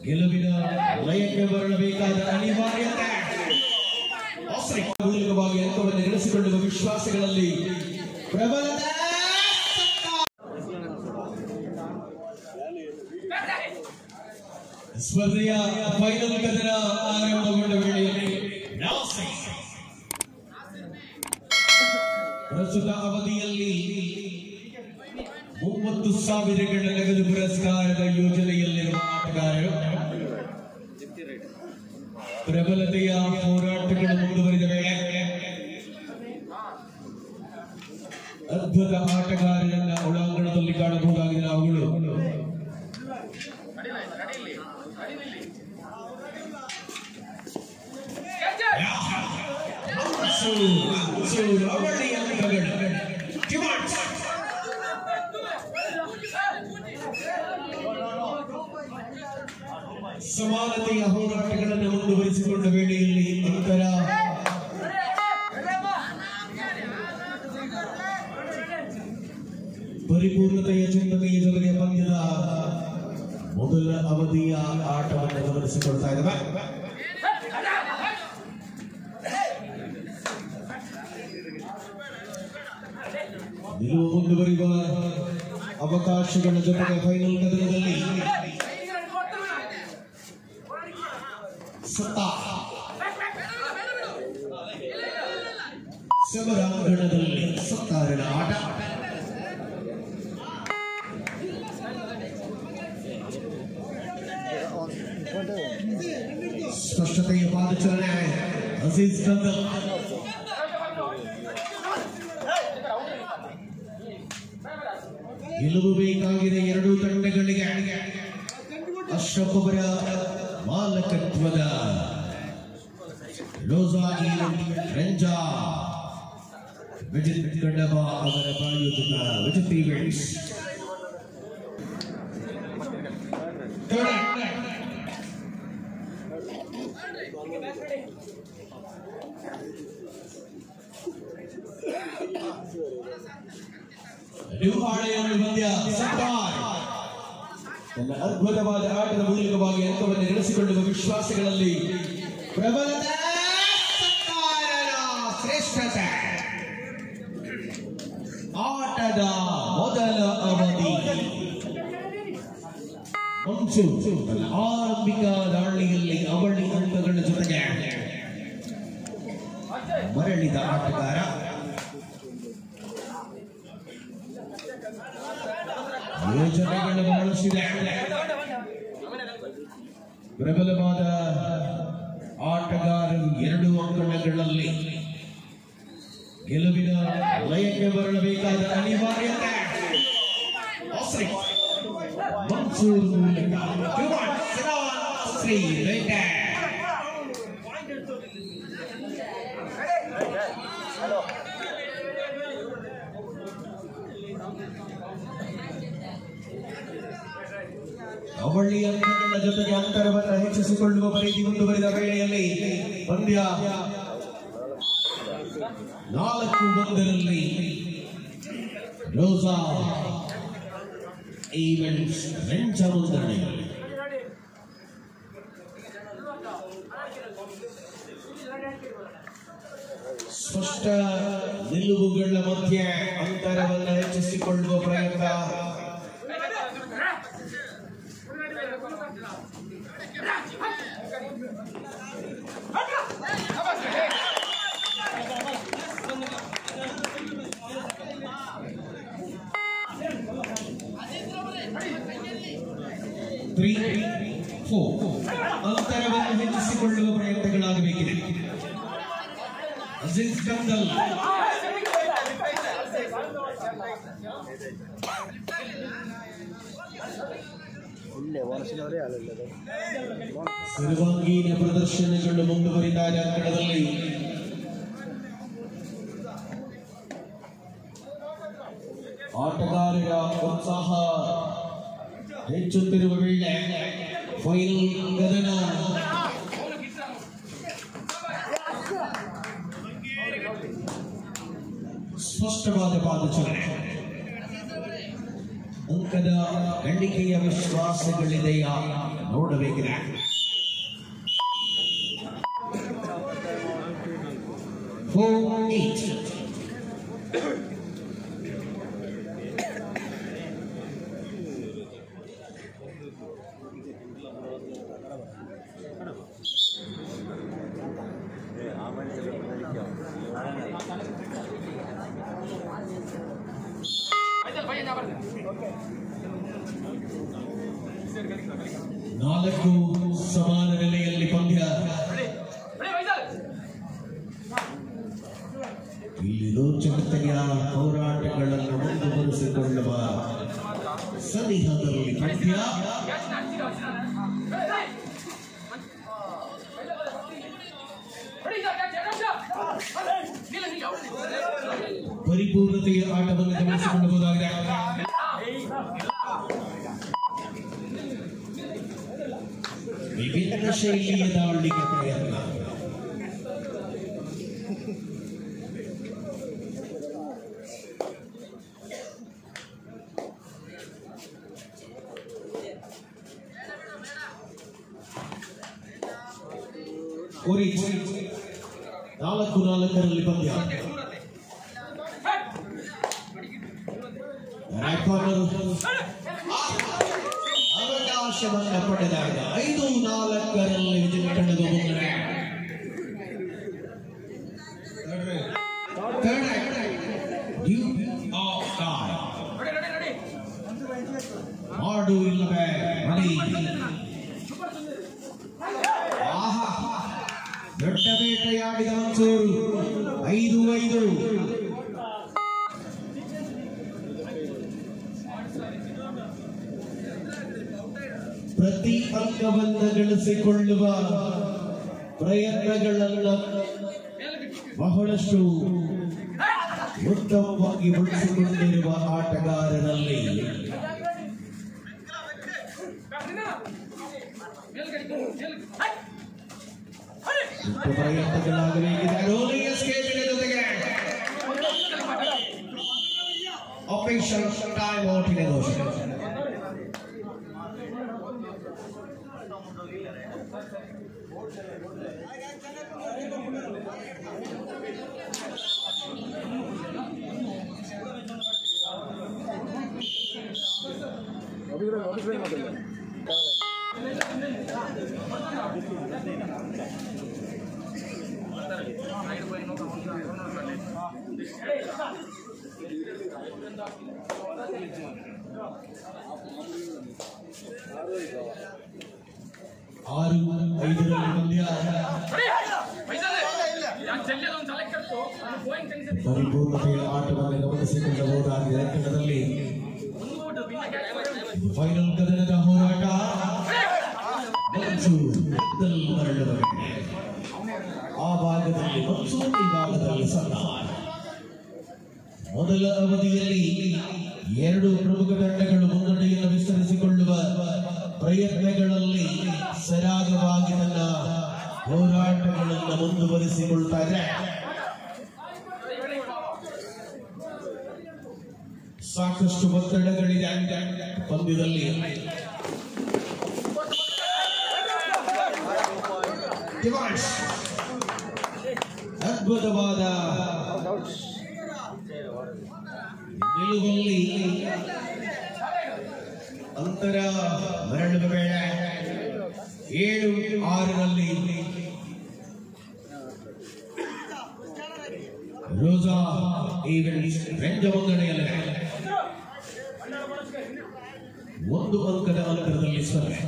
ಗೆಲುವಿನ ಲಯಕ್ಕೆ ಬರಬೇಕಾದ ಅನಿವಾರ್ಯತೆ ಮೂಲಕವಾಗಿ ಅಂಕವನ್ನು ಗಳಿಸಿಕೊಳ್ಳುವ ವಿಶ್ವಾಸಗಳಲ್ಲಿ ಪ್ರಬಲತೆ ಸ್ಪರ್ಧೆಯ ಫೈನಲ್ ಕದನ ಆರಂಭಗೊಂಡ ವೇಳೆಯಲ್ಲಿ ಪ್ರಸ್ತುತ ಅವಧಿಯಲ್ಲಿ 30,000 ನಗದು ಪುರಸ್ಕಾರದ ಯೋಜನೆಯಲ್ಲಿರುವ ಆಟಗಾರರು ಪ್ರಬಲತೆಯ ಹೋರಾಟಗಳು ಮುಂದುವರಿದ ವೇಳೆ ಅದ್ಭುತ ಆಟಗಾರರನ್ನ ಒಳಾಂಗಣದಲ್ಲಿ ಕಾಣಬಹುದಾಗಿದೆ. ಅವುಗಳು ಸಮಾನತೆಯ ಹೋರಾಟಗಳನ್ನು ಮುಂದುವರಿಸಿಕೊಂಡ ವೇಳೆಯಲ್ಲಿ ಅಂತರ ಪರಿಪೂರ್ಣತೆಯ ಚಿಂತನೆಯ ಜೊತೆಗೆ ಪಂದ್ಯದ ಮೊದಲ ಅವಧಿಯ ಆಟವನ್ನು ಗಮನಿಸಿಕೊಳ್ತಾ ಇದ್ದಾವೆ. ನಿಲುವು ಮುಂದುವರಿಯುವ ಅವಕಾಶಗಳ ಜೊತೆಗೆ ಫೈನಲ್ ಕದನದಲ್ಲಿ ಸಮರಾಂಗಣದಲ್ಲಿ ಸತ್ತಾರನ ಆಟ. ಸ್ಪಷ್ಟತೆಯ ಪಾದಚಲನೆ ಅಜೀಜ್ ಕಂದಲ್. ಗೆಲುವು ಬೇಕಾಗಿದೆ ಎರಡೂ ತಂಡಗಳಿಗೆ. ಅಶ್ರಫ್ ಅವರ ಮಾಲಕತ್ವದ ಲೋಜಾಗಿ ರಂಜಾ ವಿಜಿತ್ ಕಡಬ ಅವರ ಪ್ರಾಯೋಜಕ ವಿಜಿತ್ ಈವೆಂಟ್ಸ್. ತನ್ನ ಅದ್ಭುತವಾದ ಆಟದ ಮೂಲಕವಾಗಿ ಅಂಕವನ್ನು ಗಳಿಸಿಕೊಳ್ಳುವ ವಿಶ್ವಾಸಗಳಲ್ಲಿ ಪ್ರಬಲತೆ ಶ್ರೇಷ್ಠತೆ. ಆಟದ ಮೊದಲ ಅವಧಿ ಆರಂಭಿಕ ದಾಳಿಯಲ್ಲಿ ಅವಳಿ ಅಂಕಗಳ ಜೊತೆಗೆ ಮರಳಿದ ಆಟಗಾರ ಯೋಜನೆಗಳನ್ನು ಬಳಸಿದೆ. ಪ್ರಬಲವಾದ ಆಟಗಾರರು 2 ಅಂಕಣಗಳಲ್ಲಿ ಗೆಲುವಿನ ಲಯಕ್ಕೆ ಬರಬೇಕಾದ ಅನಿವಾರ್ಯತೆ ಮನ್ಸೂರ್ ಮೂಲಕ ಅವಳಿ ಅಂಕಗಳ ಜೊತೆಗೆ ಅಂತರವನ್ನು ಹೆಚ್ಚಿಸಿಕೊಳ್ಳುವ ಪರಿಧಿ ಮುಂದುವರಿದ ವೇಳೆಯಲ್ಲಿ ಪಂದ್ಯ 4-1 ರೋಜಾ ಈವೆಂಟ್ಸ್ ರೆಂಚ ಮುಂದಣೆಯಲ್ಲಿ. ಸ್ಪಷ್ಟ ನಿಲುವುಗಳ ಮಧ್ಯೆ ಅಂತರವನ್ನು ಹೆಚ್ಚಿಸಿಕೊಳ್ಳುವ ಪ್ರಯತ್ನ. ಅಂತರವನ್ನು ಹೆಚ್ಚಿಸಿಕೊಳ್ಳುವ ಪ್ರಯತ್ನಗಳಾಗಬೇಕಿದೆ. ಅಜೀಜ್ ಕಂದಲ್ ಸರ್ವಾಂಗೀಣ ಪ್ರದರ್ಶನಗಳು ಮುಂದುವರಿದಾಗ ಅಂಕಣದಲ್ಲಿ ಆಟಗಾರರ ಉತ್ಸಾಹ ಹೆಚ್ಚುತ್ತಿರುವ ವೇಳೆ ಫೈನಲ್ ಕದನ ಸ್ಪಷ್ಟವಾದ ಪಾದಚಲನೆ. ಅಂಕದ ಗಳಿಕೆಯ ವಿಶ್ವಾಸಗಳಿದೆಯಾ ನೋಡಬೇಕಿದೆ. ನಾಲ್ಕು ಸಮಾನ ನೆಲೆಯಲ್ಲಿ ಪಂದ್ಯ. ಇಲ್ಲಿ ರೋಚಕತೆಯ ಹೋರಾಟಗಳನ್ನು ಮುಂದುವರಿಸಿಕೊಳ್ಳುವ ಸನಿಹದಲ್ಲಿ ಪಂದ್ಯ. ಪರಿಪೂರ್ಣತೆಯ ಆಟವನ್ನು ಗಮನಿಸಿಕೊಳ್ಳಬಹುದಾಗಿದೆ. ವಿಭಿನ್ನ ಶೈಲಿಯ ದಾಳಿಗೆ ಪ್ರಯತ್ನ. ನಾಲ್ಕು ನಾಲ್ಕರಲ್ಲಿ ಪಂದ್ಯ. ಅವಕಾಶವನ್ನು ಪಡೆದಾಗ 5-4ರಲ್ಲಿ ವಿಜಯ ಕಂಡು ಮಾಡು ಇಲ್ಲವೇ ಮಡಿ. ದೊಡ್ಡ ಬೇಟೆಯಾಡಿದ ಮನ್ಸೂರು 5-5. ಪ್ರತಿ ಅಂಕವನ್ನು ಗಳಿಸಿಕೊಳ್ಳುವ ಪ್ರಯತ್ನಗಳನ್ನು ಬಹಳಷ್ಟು ಉತ್ತಮವಾಗಿ ಬಳಸಿಕೊಂಡಿರುವ ಆಟಗಾರರಲ್ಲಿ ಪ್ರಯತ್ನಗಳಾಗಬೇಕಿದೆ. Official time out negotiation. ಆರು 5ರಲ್ಲಿ ಪರಿಪೂರ್ಣತೆಯ ಆಟವನ್ನು ಗಮನಿಸಿಕೊಳ್ಳಬಹುದಾಗಿದೆ. ತಂಡದಲ್ಲಿ ಫೈನಲ್ ಕದನದ ಹೋರಾಟ. ಆ ಭಾಗದಲ್ಲಿ ಮನ್ಸೂರ್, ಈ ಭಾಗದಲ್ಲಿ ಸಲ್ಲಾರ್. ಮೊದಲ ಅವಧಿಯಲ್ಲಿ ಎರಡು ಪ್ರಮುಖ ತಂಡಗಳು ಮುನ್ನಡೆಯನ್ನು ವಿಸ್ತರಿಸಿಕೊಳ್ಳುವ ಪ್ರಯತ್ನಗಳಲ್ಲಿ ಸರಾಗವಾಗಿ ತನ್ನ ಹೋರಾಟಗಳನ್ನು ಮುಂದುವರಿಸಿಕೊಳ್ತಾ ಇದೆ. ಸಾಕಷ್ಟು ಒತ್ತಡಗಳಿದೆ ಪಂದ್ಯದಲ್ಲಿ. ಅದ್ಭುತವಾದ ನಿಲುವಲ್ಲಿ ಅಂತರ ಮರಳುವ ವೇಳೆ 7-6ರಲ್ಲಿ ರೋಜಾ ಈವೆಂಟ್ಸ್ ರಂಜ ಮುನ್ನಡೆಯಲ್ಲಿದೆ. 1 ಅಂಕದ ಅಂತರದಲ್ಲಿ ಸ್ಪರ್ಧೆ.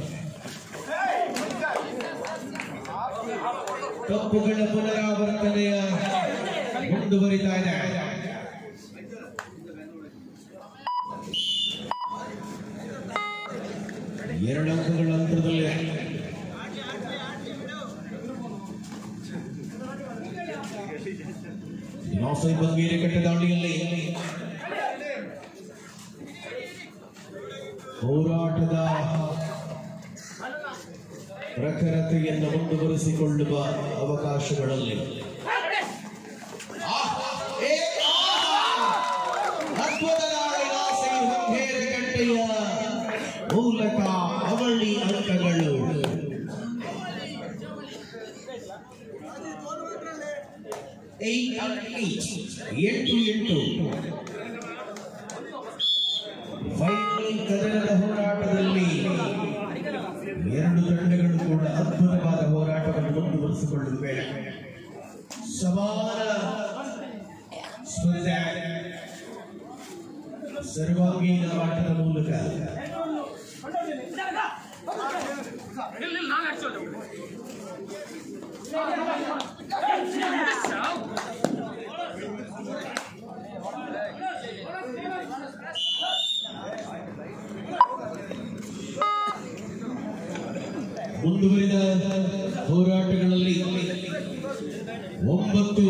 ಕಪ್ಪುಗಳ ಪುನರಾವರ್ತನೆಯ ಮುಂದುವರಿತಾ ಇದೆ. ಎರಡು ಅಂಕಗಳ ಅಂತರದಲ್ಲಿ ಬಂಗೇರಿ ಕಟ್ಟ ದಾಳಿಯಲ್ಲಿ ಹೋರಾಟದ ಪ್ರಖರತೆಯನ್ನು ಮುಂದುವರಿಸಿಕೊಳ್ಳುವ ಅವಕಾಶಗಳಲ್ಲಿ ಮೂಲಕ ಅವಳಿ ಅಂಕಗಳು ಫೈನಲ್ ಕದನದ ಹೋರಾಟದಲ್ಲಿ ಎರಡು ತಂಡಗಳು ಕೂಡ ಅದ್ಭುತವಾದ ಹೋರಾಟವನ್ನು ಮುಂದುವರಿಸಿಕೊಳ್ಳುತ್ತವೆ. ಸಮಾನ ಸ್ಪರ್ಧೆ ಸರ್ವಾಂಗೀಣ ಆಟದ ಮೂಲಕ ಮುಂದುವರಿದ ಹೋರಾಟಗಳಲ್ಲಿ 9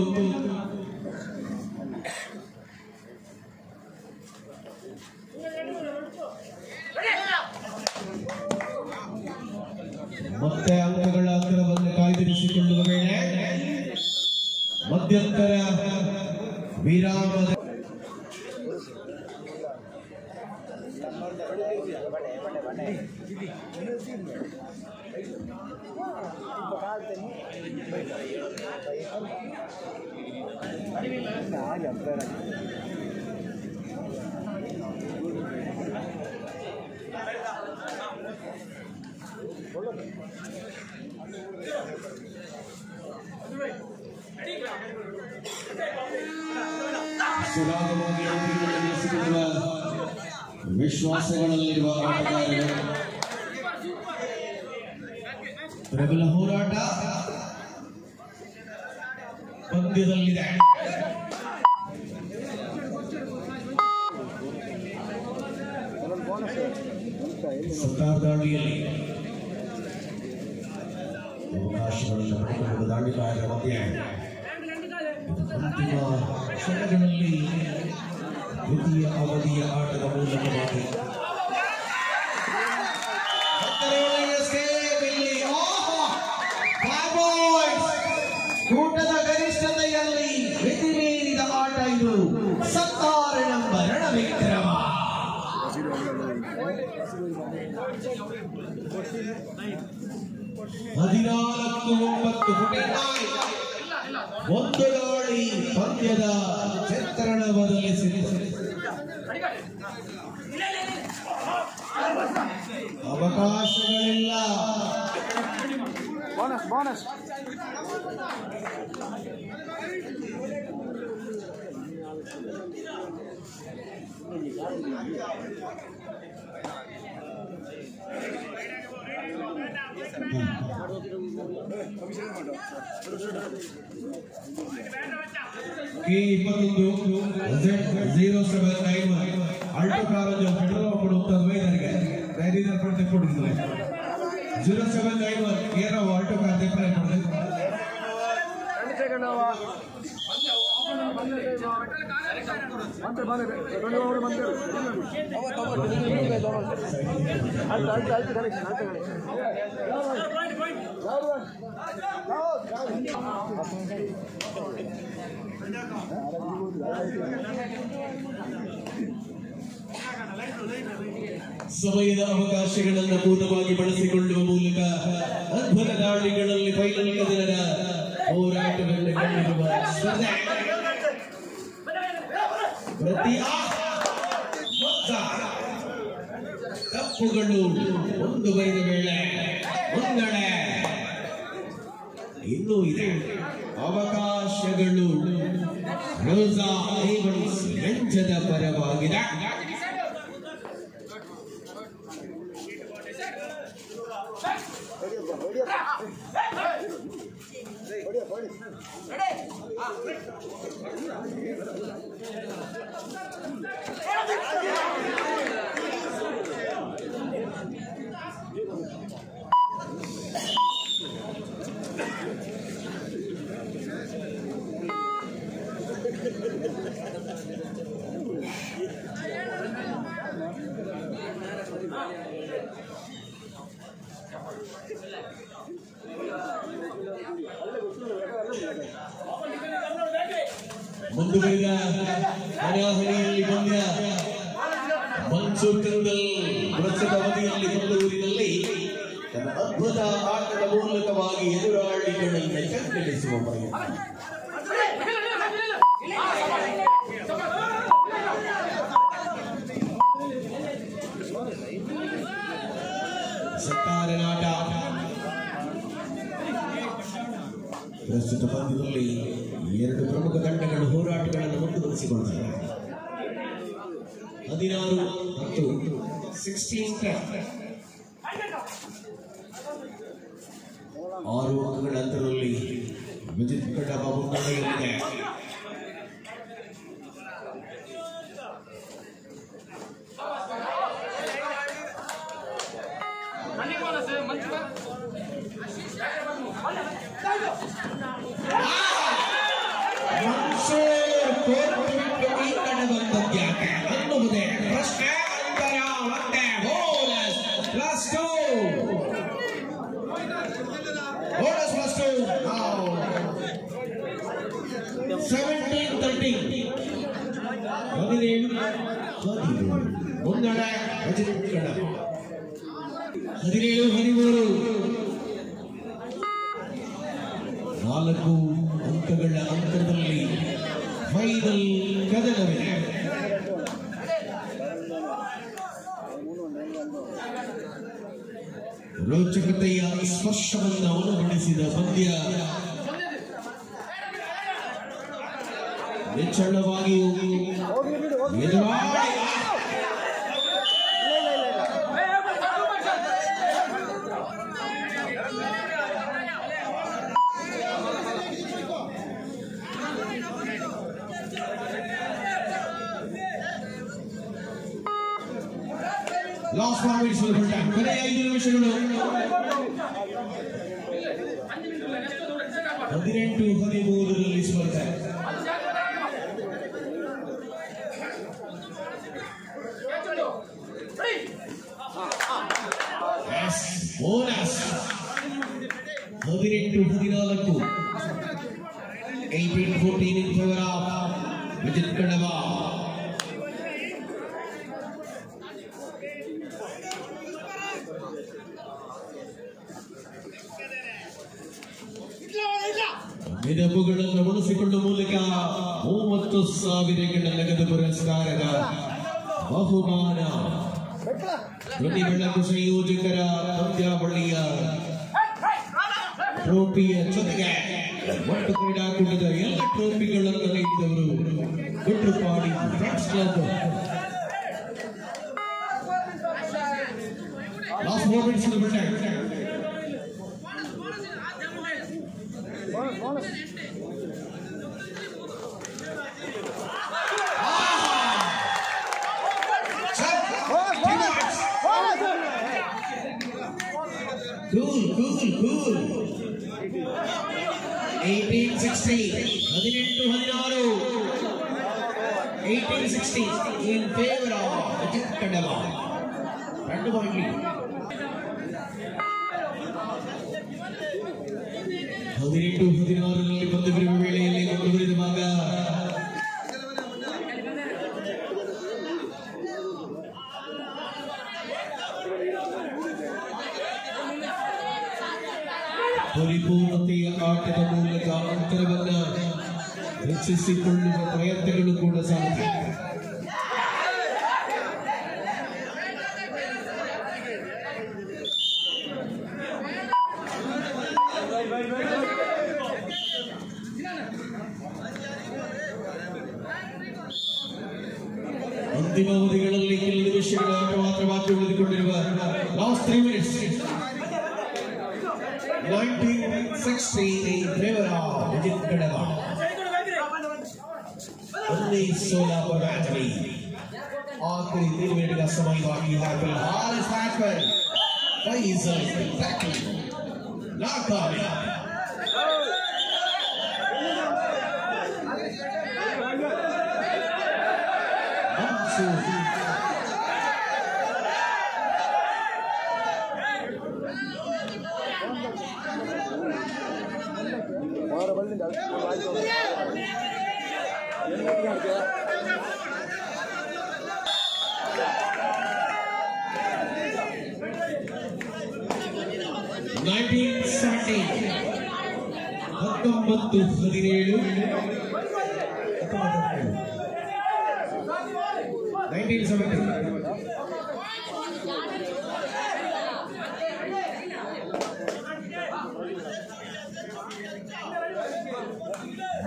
ಮತ್ತೆ ಅಂಕಗಳ ಅಂತರವನ್ನು ಕಾಯ್ದಿರಿಸಿಕೊಳ್ಳುವ ವೇಳೆ ಮಧ್ಯಂತರ ವಿರಾಮದ ಸುಲಭವಾಗಿ ನಡೆಸಿಕೊಳ್ಳುವ ವಿಶ್ವಾಸಗಳಲ್ಲಿರುವ ಆಟಗಾರರು ಪ್ರಬಲ ಹೋರಾಟ ಪಂದ್ಯದಲ್ಲಿದೆ. ದಾಳಿಯಲ್ಲಿ ಅವಕಾಶಗಳನ್ನು ಪಡೆದುಕೊಂಡು ದಾಳಿಗಾರರ ಮಧ್ಯೆ ಅಂತಿಮ ಕ್ಷಣಗಳಲ್ಲಿ ದ್ವಿತೀಯ ಅವಧಿಯ ಆಟದ ಮೂಲಕವಾಗಿ ಕೂಟದ ಗರಿಷ್ಠತೆಯಲ್ಲಿ ಮಿತಿ ಮೀರಿದ ಆಟ ಇದು. 16 ನಂಬರ್ ರಣವಿಕ್ರಮ 14-9 ಒಂದು ದಾಳಿ ಪಂದ್ಯದ ಚಿತ್ರಣ ಬದಲಿಸಿದೆ. ಅವಕಾಶಗಳಿಲ್ಲ. ಬೋನಸ್ K21 ಆಲ್ಟೋ ಕಾರಂಜ್ ಫೆಡರಲ್ ಉತ್ತರ ವೈದರಿಗೆ ಧೈರ್ಯದ ಪ್ರತಿ ಕೊಟ್ಟಿದ್ದಾರೆ. 0791 ಏರೋ ಆಲ್ಟೋ ಕಾರ್ ತೆಪ್ಪರೆ ಕೊಡ್ತಾರೆ. ಸಮಯದ ಅವಕಾಶಗಳನ್ನು ಪೂರ್ಣವಾಗಿ ಬಳಸಿಕೊಳ್ಳುವ ಮೂಲಕ ಅದ್ಭುತ ದಾಳಿಗಳಲ್ಲಿ ಫೈನಲ್ ಕದನದ ಹೋರಾಟವನ್ನು ಕಂಡಿರುವ ಸ್ಪರ್ಧೆ ತಪ್ಪುಗಳು ಮುಂದುವರಿದ ವೇಳೆ ಮುನ್ನಡೆ ಇನ್ನೂ ಇದೆ. ಅವಕಾಶಗಳು ರೋಸಾ ಐವನ್ಸ್ ಲಂಚದ ಪರವಾಗಿದೆ. ಮುಂದುವರಿದ ಹಣಾಹಣಿಯಲ್ಲಿ ಪಂದ್ಯ ಮನ್ಸೂರ್ ಕಂದಲ್ ಪ್ರಸ್ತುತ ಅವಧಿಯಲ್ಲಿ ಮಂಗಳೂರಿನಲ್ಲಿ ತನ್ನ ಅದ್ಭುತ ಆಟದ ಮೂಲಕವಾಗಿ ಎದುರಾಳಿಗಳನ್ನು ಕಣ್ಣಿಳಿಸುವ ಪ್ರಸ್ತುತ ಪಂದ್ಯದಲ್ಲಿ ಎರಡು ಪ್ರಮುಖ ತಂಡಗಳು ಹೋರಾಟಗಳನ್ನು ಮುಂದುವರಿಸಿಕೊಳ್ಳುತ್ತವೆ. 16 ಮತ್ತು 16 6 ಅಂಕಗಳ ಅಂತರದಲ್ಲಿ ವಿಜಿತ್ ಕಡಬ ಮುನ್ನಡೆಯಲ್ಲಿದೆ. ಮುನ್ನಡೆ ವಿಜಿತ್ ಕಡಬ 17-13 4 ಅಂಕಗಳ ಅಂತರದಲ್ಲಿ ಫೈನಲ್ ಕದನವಿದೆ. ರೋಚಕತೆಯ ಸ್ಪರ್ಶವನ್ನು ಉಣಬಡಿಸಿದ ಪಂದ್ಯ ನಿಚ್ಚಳವಾಗಿಯೂ ಎದುರಾಳಿ ಲಾಸ್ಟ್ 5 ನಿಮಿಷಗಳು ಕೊನೆಯ 5 ನಿಮಿಷಗಳು 18-13 ಸ್ಪರ್ಧೆ. Bonus 18-14 18-14 in favor of Vijith ಕಡಬ. ಮಿದಬುಗಳನ್ನು ಉಳಿಸಿಕೊಳ್ಳುವ ಮೂಲಕ 30,000 ನಗದು ಪುರಸ್ಕಾರದ ಬಹುಮಾನ ಧ್ವನಿ ಬೆಳಕು ಸಂಯೋಜಕರ ಪಂದ್ಯಾವಳಿಯ ಟ್ರೋಫಿಯ ಜೊತೆಗೆ ಒಟ್ಟು ಕ್ರೀಡಾಕೂಟದ ಎಲ್ಲ ಟ್ರೋಫಿಗಳನ್ನು ನೀಡಿದವರು Gudrapadi friends club. Last 4 minutes in the break. Cool. 18-16 18-16 18-16 in favor of Vijith Kadaba. 2 point lead. 18-16 ಪಂದ್ಯವಿರುವ ವೇಳೆಯಲ್ಲಿ ಮುಂದುವರಿಯುವಾಗ ಪರಿಪೂರ್ಣತೆಯ ಆಟದ ಮೂಲಕ ಅಂತರವನ್ನು ಹೆಚ್ಚಿಸಿಕೊಳ್ಳುವ ಪ್ರಯತ್ನಗಳು ಕೂಡ ಸಾಧ್ಯ. ಅಂತಿಮ ಅವಧಿಗಳಲ್ಲಿ ಕೆಲವು ನಿಮಿಷಗಳ ಆಟ ಮಾತ್ರ ಬಾಕಿ ಉಳಿದುಕೊಂಡಿರುವ last 3 minutes. 19-16 in favor of Vijith Kadaba. only 16 battery. आखिरी 3 मिनट का समय बाकी है. हारिस हैकर फैसल टैकल नाकामयाब.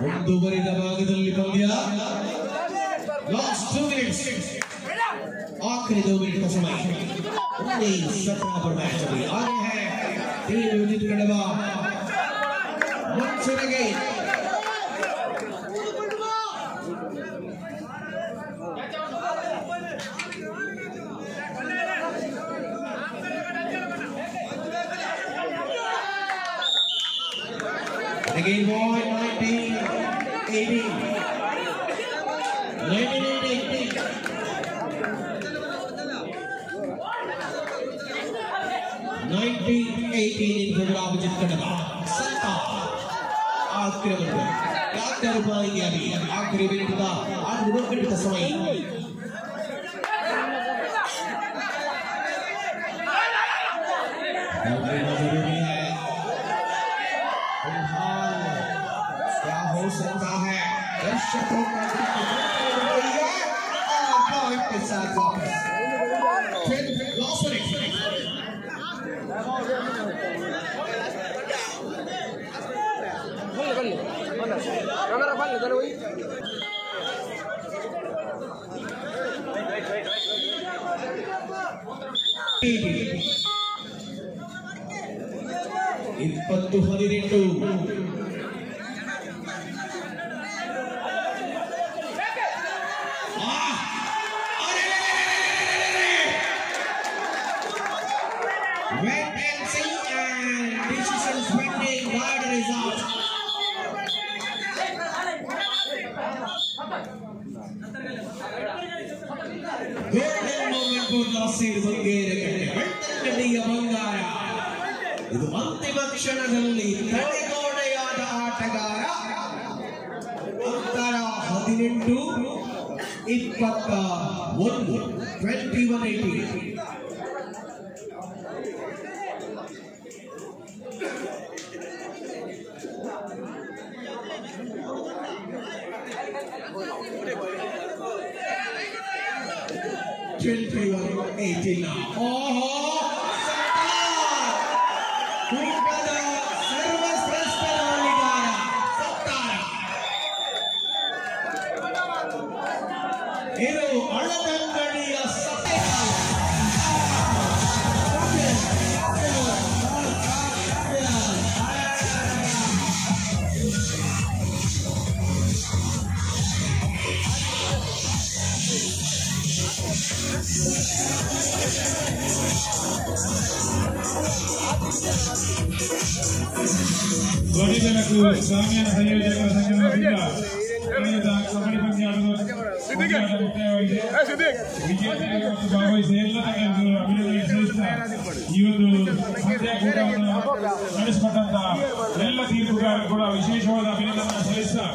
ಮುಂದುವರಿದ ಭಾಗದಲ್ಲಿ ಪಂದ್ಯ ಲಾಸ್ಟ್ 2 minutes आखिरी 2 मिनट का समय 17 पर मैच अभी आगे है टीम यूनिट गढ़वा मंच लगे again boy 1918 in favor of Kadaba. Santa आक्रमण क्या कर पाएंगे अभी आखिरी मिनट का 8 मिनट का समय जरूरी है क्या हो सकता है दर्शकों का के साथ वापस कैमरा बंद कर वही 20-12 wait and see and decisions pending by the result golden moment for Nasir Bangere ಬೆಳ್ತಂಗಡಿಯ ಬಂಗಾರ ಇದು ಅಂತಿಮ ಕ್ಷಣದಲ್ಲಿ ತಡೆಗೋಡೆಯಾದ ಆಟಗಾರ ಅಂತರ 18-21 21-18 now. Oh, Kupada Sarvashrestha Ligara Sattara. Idu Aladangadiya Sattara. ಧ್ವನಿಜನಕ್ಕೂ ಸಾಮ್ಯಾನ ಸಂಯೋಜಕರ ಸಂಗಮದಿಂದ ಕಳೆದ ಕಬಡ್ಡಿ ಪಂದ್ಯಾಟದ ಮುಕ್ತಾಯವಾಗಿದೆ. ವಿಜೇತರಿಗೆ ಮತ್ತು ಭಾಗವಹಿಸಿ ಎಲ್ಲ ತಂಡಗಳು ಅಭಿನಂದನೆ ಸಲ್ಲಿಸುತ್ತಾ ಈ ಒಂದು ಪಂದ್ಯಾಕೂಟವನ್ನು ನಡೆಸಿಕೊಟ್ಟಂತಹ ಎಲ್ಲ ತೀರ್ಪುಗಾರರು ಕೂಡ ವಿಶೇಷವಾದ ಅಭಿನಂದನೆ ಸಲ್ಲಿಸುತ್ತಾ